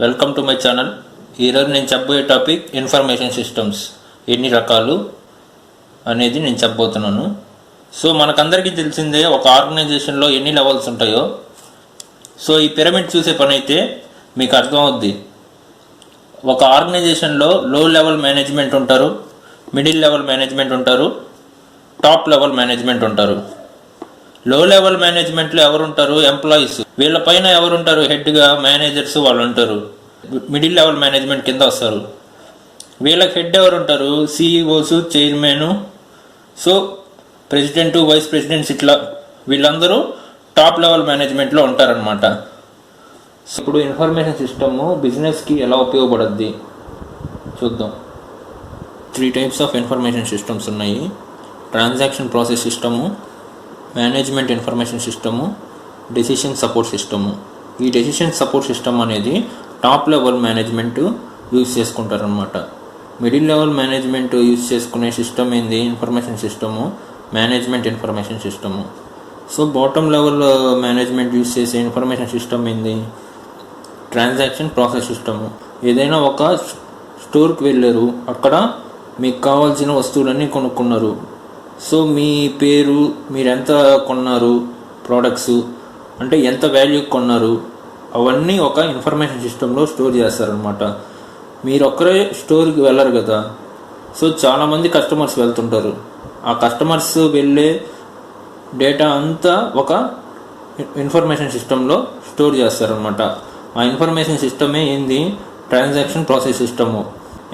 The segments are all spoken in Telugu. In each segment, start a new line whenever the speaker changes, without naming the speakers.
Welcome to my channel. ఈరోజు నేను చెప్పబోయే టాపిక్ ఇన్ఫర్మేషన్ సిస్టమ్స్ ఎన్ని రకాలు అనేది నేను చెప్పబోతున్నాను. సో మనకందరికీ తెలిసిందే ఒక ఆర్గనైజేషన్లో ఎన్ని లెవెల్స్ ఉంటాయో. సో ఈ పిరమిడ్ చూసే పని అయితే మీకు అర్థమవుద్ది. ఒక ఆర్గనైజేషన్లో లో లెవెల్ మేనేజ్మెంట్ ఉంటారు, మిడిల్ లెవెల్ మేనేజ్మెంట్ ఉంటారు, టాప్ లెవెల్ మేనేజ్మెంట్ ఉంటారు. లో లెవెల్ మేనేజ్మెంట్లో ఎవరు ఉంటారు? ఎంప్లాయీస్. వీళ్ళపైన ఎవరు ఉంటారు? హెడ్గా మేనేజర్స్ వాళ్ళు ఉంటారు. మిడిల్ లెవెల్ మేనేజ్మెంట్ కింద వస్తారు. వీళ్ళకి హెడ్ ఎవరు ఉంటారు? CEOs, chairman, so president, vice presidents, ఇట్లా వీళ్ళందరూ టాప్ లెవెల్ మేనేజ్మెంట్లో ఉంటారనమాట. సో ఇప్పుడు ఇన్ఫర్మేషన్ సిస్టము బిజినెస్కి ఎలా ఉపయోగపడుద్ది చూద్దాం. 3 types ఆఫ్ ఇన్ఫర్మేషన్ సిస్టమ్స్ ఉన్నాయి. Transaction process system, management information system, decision support system. ఈ డెసిషన్ సపోర్ట్ సిస్టమ్ అనేది టాప్ లెవెల్ మేనేజ్మెంట్ యూజ్ చేసుకుంటారనమాట. మిడిల్ లెవెల్ మేనేజ్మెంట్ యూజ్ చేసుకునే సిస్టమ్ ఏంది? Information system, management information system. So bottom level management use చేసే ఇన్ఫర్మేషన్ సిస్టమ్ ఏంది? Transaction process system. ఏదైనా ఒక స్టోర్కి వెళ్ళారు, అక్కడ మీకు కావాల్సిన వస్తువులన్నీ కొనుక్కున్నారు. సో మీ పేరు, మీరు ఎంత కొన్నారు, ప్రోడక్ట్స్ అంటే ఎంత వాల్యూ కొన్నారు, అవన్నీ ఒక ఇన్ఫర్మేషన్ సిస్టంలో స్టోర్ చేస్తారనమాట. మీరు ఒక్కరే స్టోర్కి వెళ్ళరు కదా. సో చాలామంది కస్టమర్స్ వెళ్తుంటారు. ఆ కస్టమర్స్ వెళ్ళే డేటా అంతా ఒక ఇన్ఫర్మేషన్ సిస్టంలో స్టోర్ చేస్తారనమాట. ఆ ఇన్ఫర్మేషన్ సిస్టమే ఏంది? Transaction process system.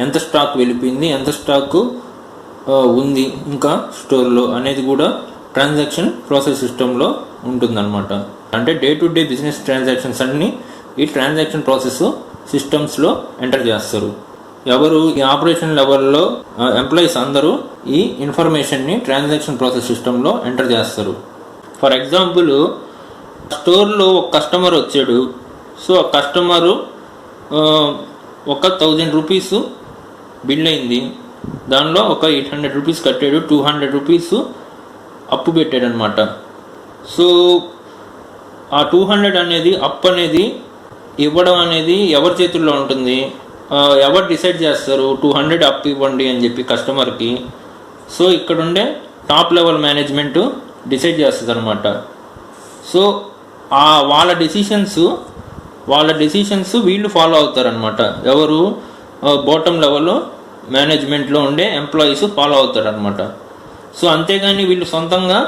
ఎంత స్టాక్ వెళ్ళిపోయింది, ఎంత స్టాక్ ఉంది ఇంకా స్టోర్లో అనేది కూడా ట్రాన్సాక్షన్ ప్రాసెస్ సిస్టంలో ఉంటుందన్నమాట. అంటే day to day business transactions అన్నీ ఈ ట్రాన్సాక్షన్ ప్రాసెస్ సిస్టమ్స్లో ఎంటర్ చేస్తారు. ఎవరు? ఈ ఆపరేషన్ లెవెల్లో ఎంప్లాయీస్ అందరూ ఈ ఇన్ఫర్మేషన్ని ట్రాన్సాక్షన్ ప్రాసెస్ సిస్టంలో ఎంటర్ చేస్తారు. ఫర్ ఎగ్జాంపుల్, స్టోర్లో ఒక కస్టమర్ వచ్చాడు. సో ఆ కస్టమరు ఒక 1000 రూపీస్ బిల్ అయింది. దానిలో ఒక 800 రూపీస్ కట్టాడు, 200 రూపీస్ అప్పు పెట్టాడు అనమాట. సో ఆ 200 అనేది అప్పు అనేది ఇవ్వడం అనేది ఎవరి చేతుల్లో ఉంటుంది? ఎవరు డిసైడ్ చేస్తారు 200 అప్పు ఇవ్వండి అని చెప్పి కస్టమర్కి? సో ఇక్కడ ఉండే టాప్ లెవెల్ మేనేజ్మెంట్ డిసైడ్ చేస్తుంది అనమాట. సో వాళ్ళ డెసిషన్స్ వీళ్ళు ఫాలో అవుతారనమాట. ఎవరు? బాటమ్ లెవెల్ మేనేజ్మెంట్లో ఉండే ఎంప్లాయీస్ ఫాలో అవుతారనమాట. సో అంతేగాని వీళ్ళు సొంతంగా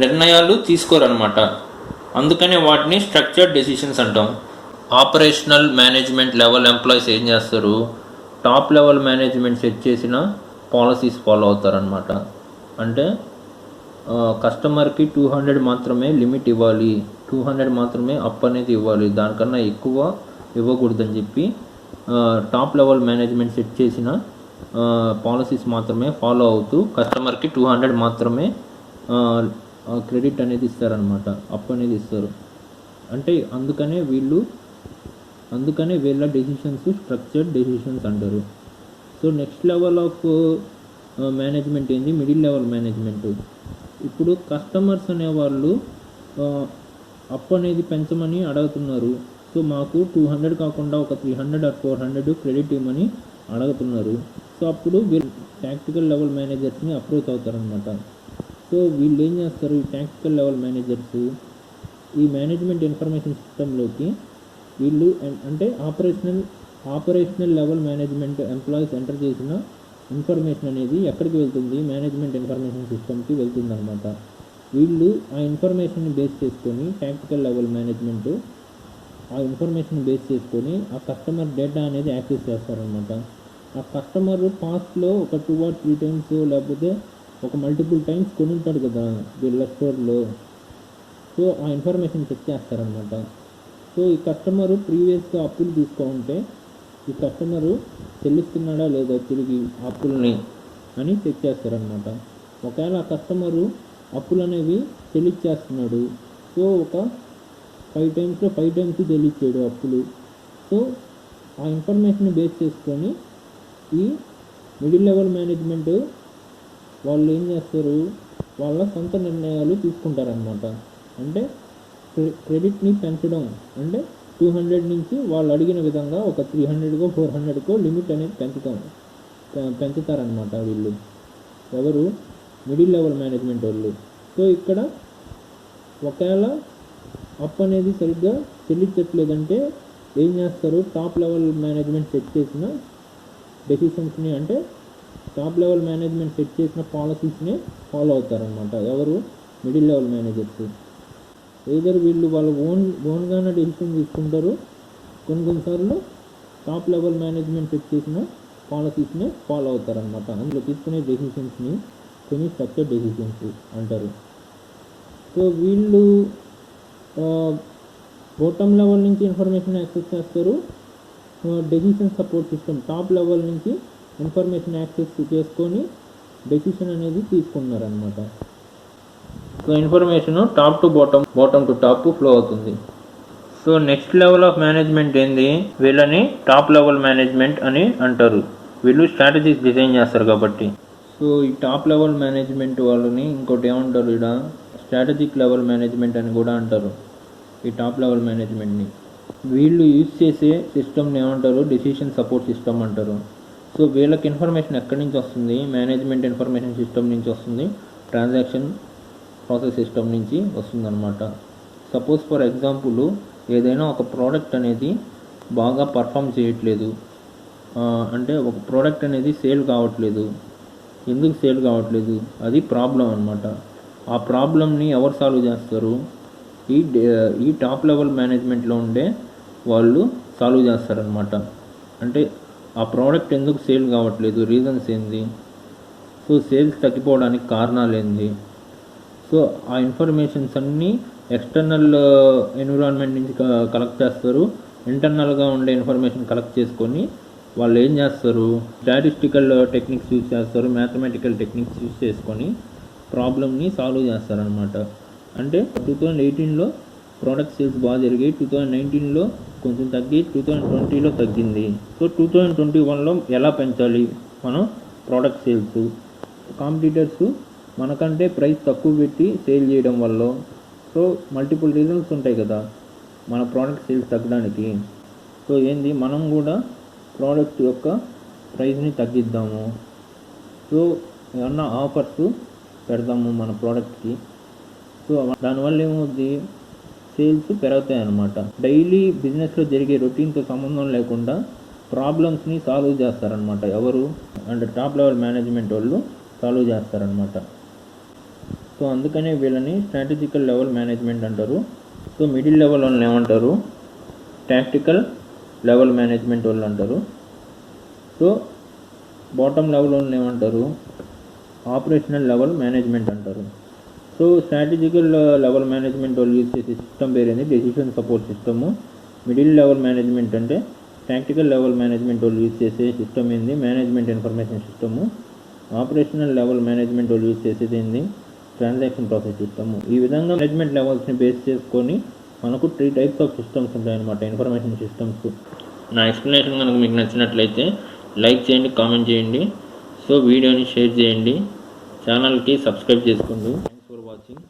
నిర్ణయాలు తీసుకోరనమాట. అందుకనే వాటిని స్ట్రక్చర్డ్ డెసిషన్స్ అంటాం. ఆపరేషనల్ మేనేజ్మెంట్ లెవెల్ ఎంప్లాయీస్ ఏం చేస్తారు? టాప్ లెవెల్ మేనేజ్మెంట్ సెట్ చేసిన పాలసీస్ ఫాలో అవుతారనమాట. అంటే కస్టమర్కి 200 మాత్రమే లిమిట్ ఇవ్వాలి, 200 మాత్రమే అప్ అనేది ఇవ్వాలి, దానికన్నా ఎక్కువ ఇవ్వకూడదని చెప్పి టాప్ లెవెల్ మేనేజ్మెంట్ సెట్ చేసిన పాలసీస్ మాత్రమే ఫాలో అవుతూ కస్టమర్కి 200 మాత్రమే క్రెడిట్ అనేది ఇస్తారనమాట, అప్ అనేది ఇస్తారు. అంటే అందుకనే వీళ్ళ డెసిషన్స్ స్ట్రక్చర్డ్ డెసిషన్స్ అంటారు. So next level of management ఏంది? Middle level management. ఇప్పుడు కస్టమర్స్ అనేవాళ్ళు అప్ అనేది పెంచమని అడుగుతున్నారు. సో మాకు 200 కాకుండా ఒక 300 or 400 క్రెడిట్ ఇవ్వమని అడుగుతున్నారు. సో అప్పుడు వీళ్ళు టాక్టికల్ లెవెల్ మేనేజర్స్ని అప్రోచ్ అవుతారనమాట. సో వీళ్ళు ఏం చేస్తారు? ఈ టాక్టికల్ లెవెల్ మేనేజర్స్ ఈ మేనేజ్మెంట్ ఇన్ఫర్మేషన్ సిస్టంలోకి వీళ్ళు అంటే operational level management employees enter చేసిన ఇన్ఫర్మేషన్ అనేది ఎక్కడికి వెళ్తుంది? మేనేజ్మెంట్ ఇన్ఫర్మేషన్ సిస్టమ్కి వెళ్తుంది అనమాట. వీళ్ళు ఆ ఇన్ఫర్మేషన్ని బేస్ చేసుకొని టాక్టికల్ లెవెల్ మేనేజ్మెంట్ ఆ ఇన్ఫర్మేషన్ బేస్ చేసుకొని ఆ కస్టమర్ డేటా అనేది యాక్సెస్ చేస్తారనమాట. ఆ కస్టమర్ పాస్ట్లో ఒక 2 or 3 times లేకపోతే ఒక మల్టిపుల్ టైమ్స్ కొని ఉంటాడు కదా వీళ్ళ స్టోర్లో. సో ఆ ఇన్ఫర్మేషన్ చెక్ చేస్తారనమాట. సో ఈ కస్టమరు ప్రీవియస్గా అప్పులు తీసుకుంటే ఈ కస్టమరు చెల్లిస్తున్నాడా లేదా తిరిగి అప్పులని అని చెక్ చేస్తారనమాట. ఒకవేళ ఆ కస్టమరు అప్పులు అనేవి చెల్లించేస్తున్నాడు, సో ఒక 5 times చెల్లించాడు అప్పులు. సో ఆ ఇన్ఫర్మేషన్ బేస్ చేసుకొని ఈ మిడిల్ లెవెల్ మేనేజ్మెంట్ వాళ్ళు ఏం చేస్తారు? వాళ్ళ సొంత నిర్ణయాలు తీసుకుంటారనమాట. అంటే క్రెడిట్ని పెంచడం, అంటే 200 నుంచి వాళ్ళు అడిగిన విధంగా ఒక 300కో 400కో లిమిట్ అనేది పెంచుతారనమాట వీళ్ళు, ఎవరు, మిడిల్ లెవెల్ మేనేజ్మెంట్ వాళ్ళు. సో ఇక్కడ ఒకవేళ అప్ అనేది సరిగ్గా చెల్లించట్లేదంటే ఏం చేస్తారు, టాప్ లెవెల్ మేనేజ్మెంట్ సెట్ చేసిన డెసిషన్స్ని, అంటే టాప్ లెవెల్ మేనేజ్మెంట్ సెట్ చేసిన పాలసీస్ని ఫాలో అవుతారనమాట, ఎవరు, మిడిల్ లెవెల్ మేనేజర్స్. ఏదర్ వీళ్ళు వాళ్ళ ఓన్గానే డెసిషన్ తీసుకుంటారు, కొన్నిసార్లు టాప్ లెవెల్ మేనేజ్మెంట్ సెట్ చేసిన పాలసీస్ని ఫాలో అవుతారనమాట. అందులో తీసుకునే డెసిషన్స్ని సెమీ స్ట్రక్చర్డ్ డెసిషన్స్ అంటారు. సో వీళ్ళు బాటమ్ లెవెల్ నుంచి ఇన్ఫర్మేషన్ యాక్సెస్ చేస్తారు, decision support system top level నుంచి ఇన్ఫర్మేషన్ యాక్సెస్ చేసుకొని డెసిషన్ అనేది తీసుకున్నారనమాట. So information top to bottom to top flow అవుతుంది. So next level of management ఏంది, వీళ్ళని టాప్ లెవెల్ మేనేజ్మెంట్ అని అంటారు. వీళ్ళు స్ట్రాటజీస్ డిజైన్ చేస్తారు కాబట్టి. సో ఈ టాప్ లెవెల్ మేనేజ్మెంట్ వాళ్ళని ఇంకోటి ఏమంటారు, ఇక్కడ స్ట్రాటజిక్ లెవెల్ మేనేజ్మెంట్ అని కూడా అంటారు ఈ టాప్ లెవెల్ మేనేజ్మెంట్ని. వీళ్ళు యూజ్ చేసే సిస్టమ్ని ఏమంటారు, డెసిషన్ సపోర్ట్ సిస్టమ్ అంటారు. సో వీళ్ళకి ఇన్ఫర్మేషన్ ఎక్కడి నుంచి వస్తుంది, మేనేజ్మెంట్ ఇన్ఫర్మేషన్ సిస్టమ్ నుంచి వస్తుంది, ట్రాన్సాక్షన్ ప్రాసెస్ సిస్టమ్ నుంచి వస్తుందన్నమాట. సపోజ్ ఫర్ ఎగ్జాంపుల్ ఏదైనా ఒక ప్రోడక్ట్ అనేది బాగా పర్ఫామ్ చేయట్లేదు, అంటే ఒక ప్రోడక్ట్ అనేది సేల్ కావట్లేదు. ఎందుకు సేల్ కావట్లేదు, అది ప్రాబ్లం అనమాట. ఆ ప్రాబ్లమ్ని ఎవరు సాల్వ్ చేస్తారు, ఈ టాప్ లెవెల్ మేనేజ్మెంట్లో ఉండే వాళ్ళు సాల్వ్ చేస్తారనమాట. అంటే ఆ ప్రోడక్ట్ ఎందుకు సేల్ కావట్లేదు, రీజన్స్ ఏంది, సో సేల్స్ తగ్గిపోవడానికి కారణాలు ఏంది. సో ఆ ఇన్ఫర్మేషన్స్ అన్నీ ఎక్స్టర్నల్ ఎన్విరాన్మెంట్ నుంచి కలెక్ట్ చేస్తారు. ఇంటర్నల్గా ఉండే ఇన్ఫర్మేషన్ కలెక్ట్ చేసుకొని వాళ్ళు ఏం చేస్తారు, స్టాటిస్టికల్ టెక్నిక్స్ యూజ్ చేస్తారు, మ్యాథమెటికల్ టెక్నిక్స్ యూజ్ చేసుకొని ప్రాబ్లమ్ని సాల్వ్ చేస్తారనమాట. అంటే 2018లో ప్రోడక్ట్ సేల్స్ బాగా జరిగాయి, 2019లో కొంచెం తగ్గి 2020లో తగ్గింది. సో 2021లో ఎలా పెంచాలి మనం ప్రోడక్ట్ సేల్స్, కాంపిటీటర్స్ మనకంటే ప్రైస్ తక్కువ పెట్టి సేల్ చేయడం వల్ల, సో మల్టిపుల్ రీజన్స్ ఉంటాయి కదా మన ప్రోడక్ట్ సేల్స్ తగ్గడానికి. సో ఏంది, మనం కూడా ప్రోడక్ట్ యొక్క ప్రైస్ని తగ్గిద్దాము, సో ఏమన్నా ఆఫర్స్ పెడదాము మన ప్రోడక్ట్కి. సో దానివల్ల ఏమవుద్ది, సేల్స్ పెరుగుతాయి అన్నమాట. డైలీ బిజినెస్లో జరిగే రొటీన్తో సంబంధం లేకుండా ప్రాబ్లమ్స్ని సాల్వ్ చేస్తారనమాట, ఎవరు, అంటే టాప్ లెవెల్ మేనేజ్మెంట్ వాళ్ళు సాల్వ్ చేస్తారనమాట. సో అందుకనే వీళ్ళని స్ట్రాటజికల్ లెవెల్ మేనేజ్మెంట్ అంటారు. సో మిడిల్ లెవెల్ వాళ్ళని ఏమంటారు, టాక్టికల్ లెవెల్ మేనేజ్మెంట్ వాళ్ళు అంటారు. సో బాటమ్ లెవెల్ వాళ్ళని ఏమంటారు, ఆపరేషనల్ లెవెల్ మేనేజ్మెంట్ అంటారు. సో స్ట్రాటజికల్ లెవెల్ మేనేజ్మెంట్ వాళ్ళు యూజ్ చేసే సిస్టమ్ పేరేంది, decision support system. Middle level management అంటే టాక్టికల్ లెవెల్ మేనేజ్మెంట్ వాళ్ళు యూజ్ చేసే సిస్టమ్ ఏంది, management information system. Operational level management వాళ్ళు యూజ్ చేసేది ఏంది, ట్రాన్సాక్షన్ ప్రాసెస్ సిస్టము. ఈ విధంగా మేనేజ్మెంట్ లెవెల్స్ని బేస్ చేసుకొని మనకు 3 టైప్స్ ఆఫ్ సిస్టమ్స్ ఉంటాయన్నమాట, ఇన్ఫర్మేషన్ సిస్టమ్స్. నా ఎక్స్ప్లెనేషన్ కనుక మీకు నచ్చినట్లయితే లైక్ చేయండి, కామెంట్ చేయండి, సో వీడియోని షేర్ చేయండి, ఛానల్కి సబ్స్క్రైబ్ చేసుకోండి. Thanks for watching.